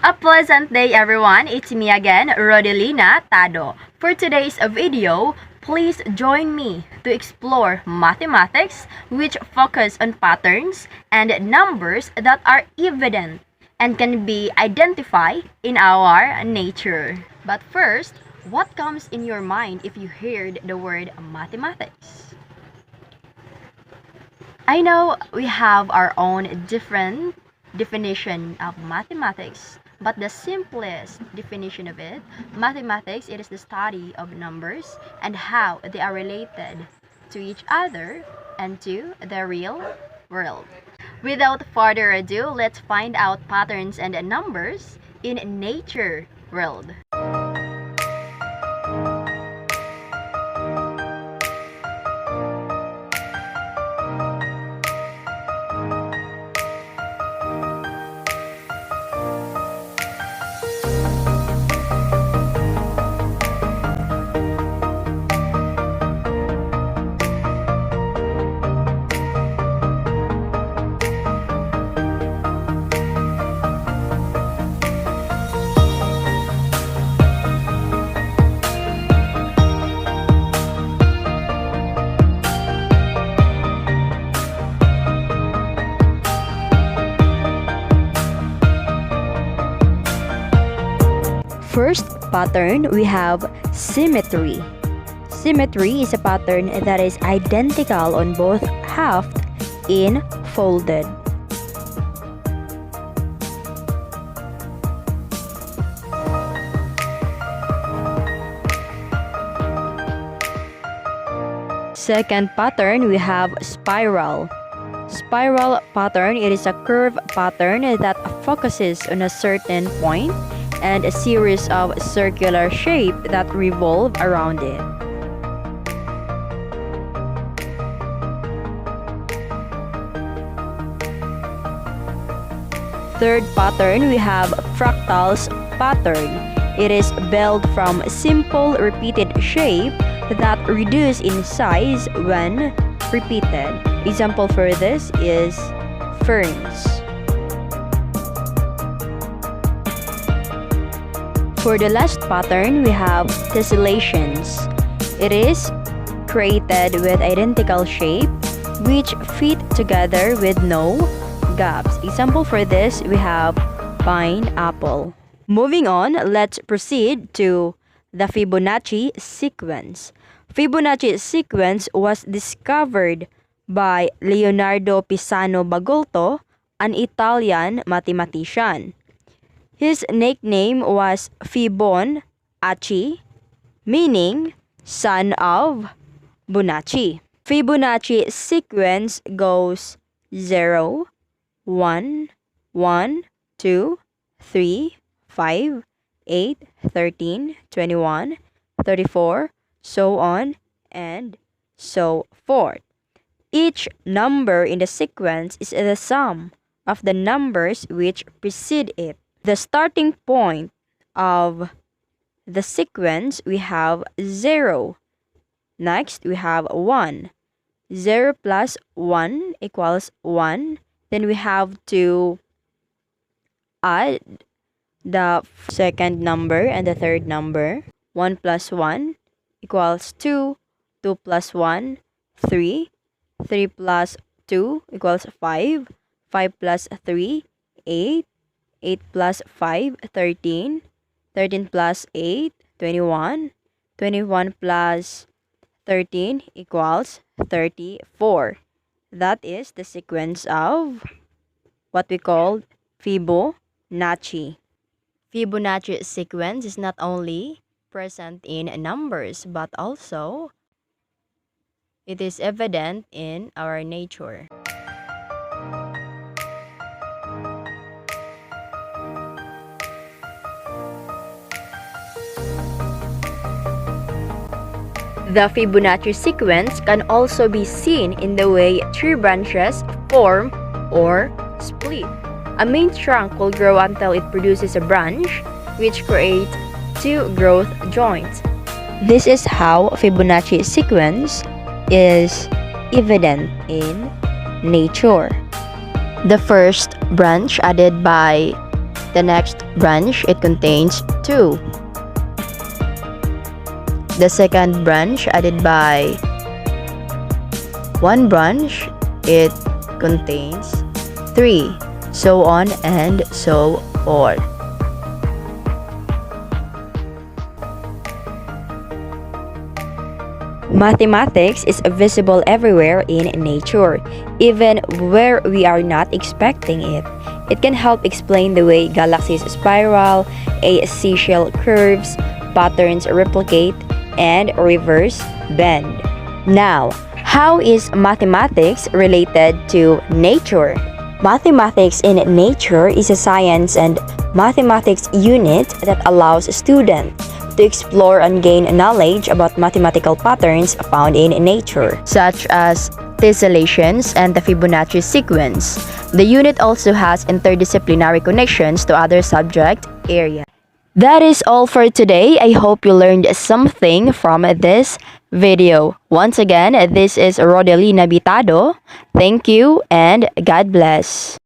A pleasant day everyone, it's me again, Rodelina Tado. For today's video, please join me to explore mathematics which focus on patterns and numbers that are evident and can be identified in our nature. But first, what comes in your mind if you heard the word mathematics? I know we have our own different definition of mathematics, but the simplest definition of it, mathematics, it is the study of numbers and how they are related to each other and to the real world. Without further ado, let's find out patterns and numbers in nature world. First pattern, we have symmetry. Symmetry is a pattern that is identical on both half in folded. Second pattern, we have spiral. Spiral pattern, it is a curve pattern that focuses on a certain point and a series of circular shape that revolve around it. Third pattern, we have fractals pattern. It is built from simple repeated shape that reduce in size when repeated. Example for this is ferns. For the last pattern, we have tessellations. It is created with identical shape which fit together with no gaps. Example for this, we have pineapple. Moving on, let's proceed to the Fibonacci sequence. Fibonacci sequence was discovered by Leonardo Pisano Bagolto, an Italian mathematician. His nickname was Fibon-Acci, meaning son of Bonacci. Fibonacci sequence goes 0, 1, 1, 2, 3, 5, 8, 13, 21, 34, so on and so forth. Each number in the sequence is the sum of the numbers which precede it. The starting point of the sequence, we have 0. Next, we have 1. 0 plus 1 equals 1. Then we have to add the second number and the third number. 1 plus 1 equals 2. 2 plus 1, 3. 3 plus 2 equals 5. 5 plus 3, 8. 8 plus 5, 13. 13 plus 8, 21. 21 plus 13 equals 34. That is the sequence of what we call Fibonacci. Fibonacci sequence is not only present in numbers but also it is evident in our nature. The Fibonacci sequence can also be seen in the way tree branches form or split. A main trunk will grow until it produces a branch, which creates two growth joints. This is how Fibonacci sequence is evident in nature. The first branch added by The next branch, it contains 2. The second branch added by 1 branch, it contains 3. So on and so forth. Mathematics is visible everywhere in nature, even where we are not expecting it. It can help explain the way galaxies spiral, a seashell curves, patterns replicate, and rivers bend. Now, how is mathematics related to nature? Mathematics in nature is a science and mathematics unit that allows students to explore and gain knowledge about mathematical patterns found in nature, such as tessellations and the Fibonacci sequence. The unit also has interdisciplinary connections to other subject areas. That is all for today. I hope you learned something from this video. Once again, this is Rodelina Bitado. Thank you and God bless.